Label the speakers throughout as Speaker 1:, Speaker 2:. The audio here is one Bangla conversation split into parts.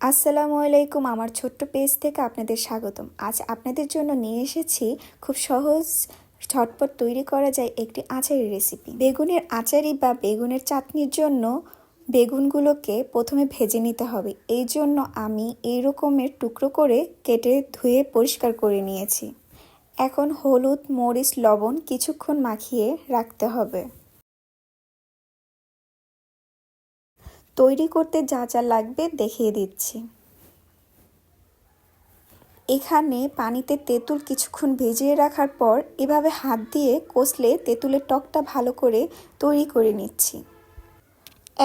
Speaker 1: আসসালামু আলাইকুম, আমার ছোট্ট পেজ থেকে আপনাদের স্বাগতম। আজ আপনাদের জন্য নিয়ে এসেছি খুব সহজ ঝটপট তৈরি করা যায় একটি আচারের রেসিপি। বেগুনের আচারি বা বেগুনের চাটনির জন্য বেগুনগুলোকে প্রথমে ভেজে নিতে হবে। এই জন্য আমি এই রকমের টুকরো করে কেটে ধুয়ে পরিষ্কার করে নিয়েছি। এখন হলুদ, মরিচ, লবণ কিছুক্ষণ মাখিয়ে রাখতে হবে। তৈরি করতে যা যা লাগবে দেখিয়ে দিচ্ছি। এখানে পানিতে তেঁতুল কিছুক্ষণ ভিজিয়ে রাখার পর এভাবে হাত দিয়ে কষলে তেঁতুলের টকটা ভালো করে তৈরি করে নিচ্ছি।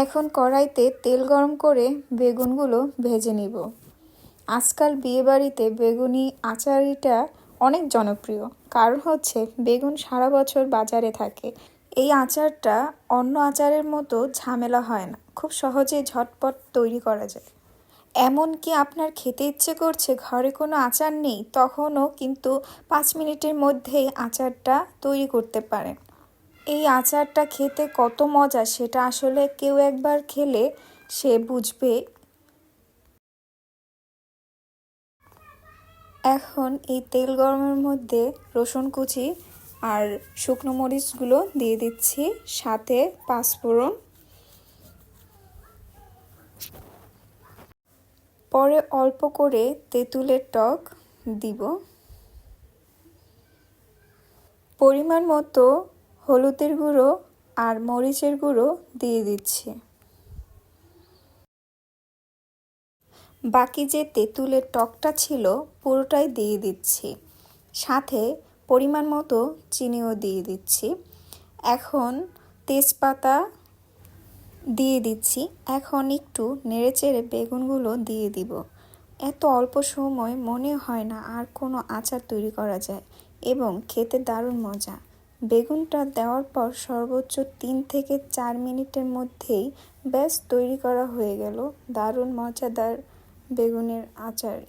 Speaker 1: এখন কড়াইতে তেল গরম করে বেগুনগুলো ভেজে নিব। আজকাল বিয়েবাড়িতে বেগুনি আচারিটা অনেক জনপ্রিয়, কারণ হচ্ছে বেগুন সারা বছর বাজারে থাকে। এই আচারটা অন্য আচারের মতো ঝামেলা হয় না, খুব সহজে ঝটপট তৈরি করা যায়। এমনকি আপনার খেতে ইচ্ছে করছে, ঘরে কোনো আচার নেই, তখনও কিন্তু 5 মিনিটের মধ্যেই আচারটা তৈরি করতে পারেন। এই আচারটা খেতে কত মজা সেটা আসলে কেউ একবার খেলে সে বুঝবে। এখন এই তেল গরমের মধ্যে রসুন কুচি আর শুকনো মরিচগুলো দিয়ে দিচ্ছি, সাথে পাঁচফোড়ন। পরে অল্প করে তেঁতুলের টক দিব। পরিমাণ মতো হলুদের গুঁড়ো আর মরিচের গুঁড়ো দিয়ে দিচ্ছি। বাকি যে তেঁতুলের টকটা ছিল পুরোটাই দিয়ে দিচ্ছি, সাথে পরিমাণ মতো চিনিও দিয়ে দিচ্ছি। এখন তেজপাতা দিয়ে দিচ্ছি। এখন একটু নেড়েচেড়ে বেগুনগুলো দিয়ে দিব। এত অল্প সময় মনে হয় না আর কোনো আচার তৈরি করা যায়, এবং খেতে দারুণ মজা। বেগুনটা দেওয়ার পর সর্বোচ্চ 3 থেকে 4 মিনিটের মধ্যেই ব্যাস তৈরি করা হয়ে গেল দারুণ মজাদার বেগুনের আচার।